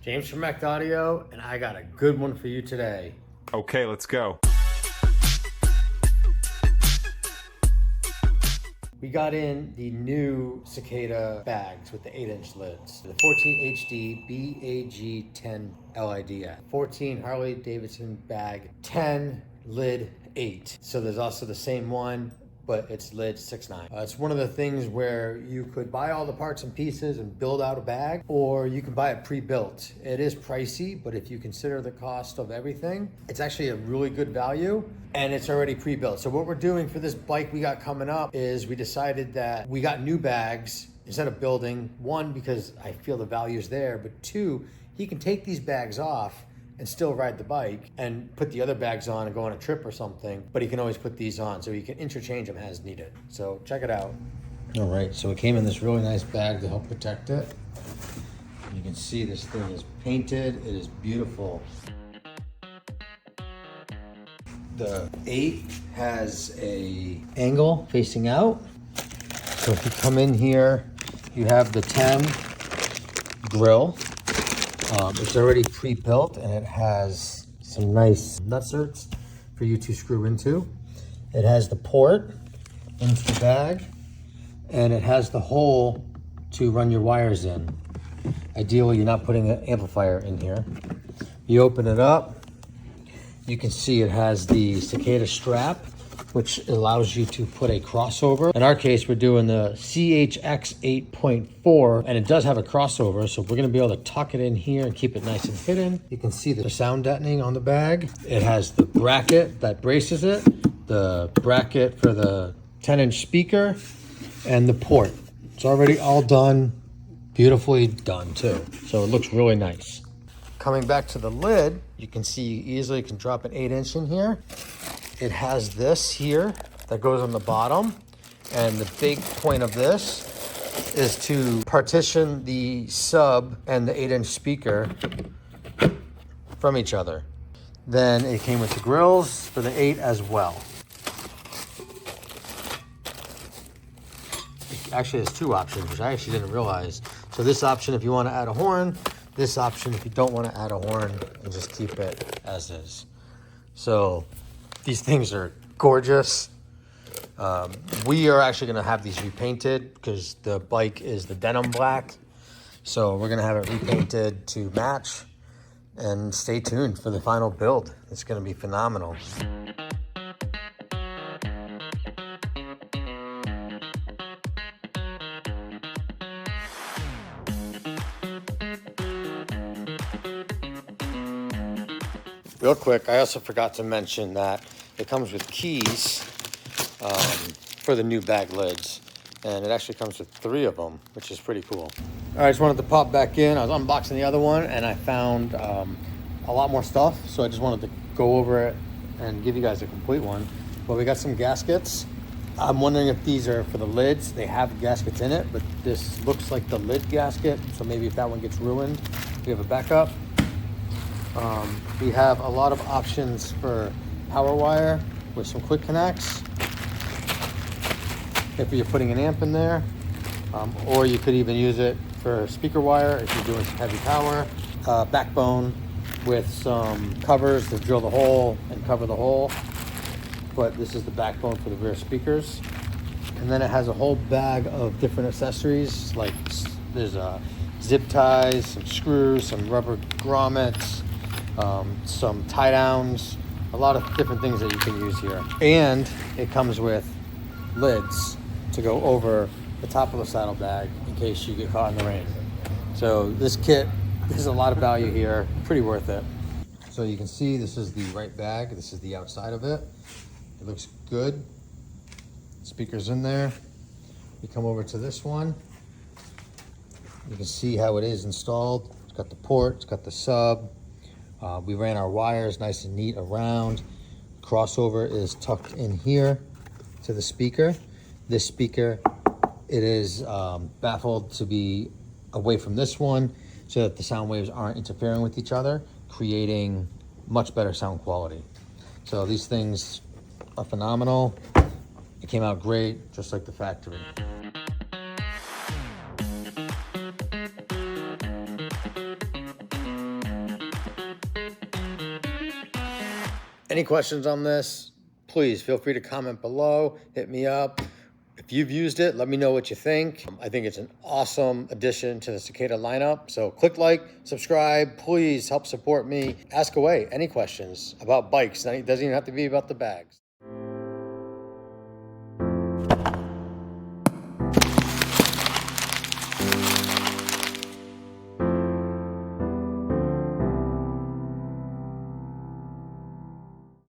James from Mac Audio, and I got a good one for you today. Okay, let's go. We got in the new Cicada bags with the 8-inch lids. The 14 HD BAG10 LID. 14 Harley Davidson bag, 10 lid 8. So there's also the same one, but it's lid 6.9. It's one of the things where you could buy all the parts and pieces and build out a bag, or you can buy it pre-built. It is pricey, but if you consider the cost of everything, it's actually a really good value, and it's already pre-built. So what we're doing for this bike we got coming up is we decided that we got new bags instead of building. One, because I feel the value's there, but two, he can take these bags off and still ride the bike and put the other bags on and go on a trip or something, but he can always put these on, so he can interchange them as needed. So check it out. All right, so it came in this really nice bag to help protect it. You can see this thing is painted. It is beautiful. The 8 has a angle facing out. So if you come in here, you have the 10 grill. It's already pre-built, and it has some nice nutserts for you to screw into. It has the port into the bag, and it has the hole to run your wires in. Ideally, you're not putting an amplifier in here. You open it up, you can see it has the Cicada strap, which allows you to put a crossover. In our case, we're doing the CHX 8.4, and it does have a crossover, so we're gonna be able to tuck it in here and keep it nice and hidden. You can see the sound deadening on the bag. It has the bracket that braces it, the bracket for the 10-inch speaker, and the port. It's already all done, beautifully done too. So it looks really nice. Coming back to the lid, you can see you easily can drop an 8-inch in here. It has this here that goes on the bottom, and the big point of this is to partition the sub and the 8-inch speaker from each other. Then it came with the grills for the 8 as well. It actually has two options, which I actually didn't realize. So this option if you want to add a horn, this option if you don't want to add a horn and just keep it as is. So these things are gorgeous. We are actually gonna have these repainted because the bike is the denim black. So we're gonna have it repainted to match, and stay tuned for the final build. It's gonna be phenomenal. Real quick, I also forgot to mention that it comes with keys for the new bag lids, and it actually comes with 3 of them, which is pretty cool. All right, I just wanted to pop back in. I was unboxing the other one, and I found a lot more stuff, so I just wanted to go over it and give you guys a complete one. But we got some gaskets. I'm wondering if these are for the lids. They have gaskets in it, but this looks like the lid gasket, so maybe if that one gets ruined, we have a backup. We have a lot of options for power wire with some quick connects. If you're putting an amp in there, or you could even use it for speaker wire if you're doing some heavy power. Backbone with some covers to drill the hole and cover the hole. But this is the backbone for the rear speakers. And then it has a whole bag of different accessories, like there's zip ties, some screws, some rubber grommets, some tie downs, a lot of different things that you can use here. And it comes with lids to go over the top of the saddlebag in case you get caught in the rain. So this kit, there's a lot of value here, pretty worth it. So you can see this is the right bag, this is the outside of it. It looks good. Speakers in there. You come over to this one. You can see how it is installed. It's got the port, it's got the sub. We ran our wires nice and neat around. Crossover is tucked in here to the speaker. This speaker, it is baffled to be away from this one so that the sound waves aren't interfering with each other, creating much better sound quality. So these things are phenomenal. It came out great, just like the factory. Any questions on this? Please feel free to comment below, hit me up. If you've used it, let me know what you think. I think it's an awesome addition to the Cicada lineup. So click like, subscribe, please help support me. Ask away any questions about bikes. It doesn't even have to be about the bags.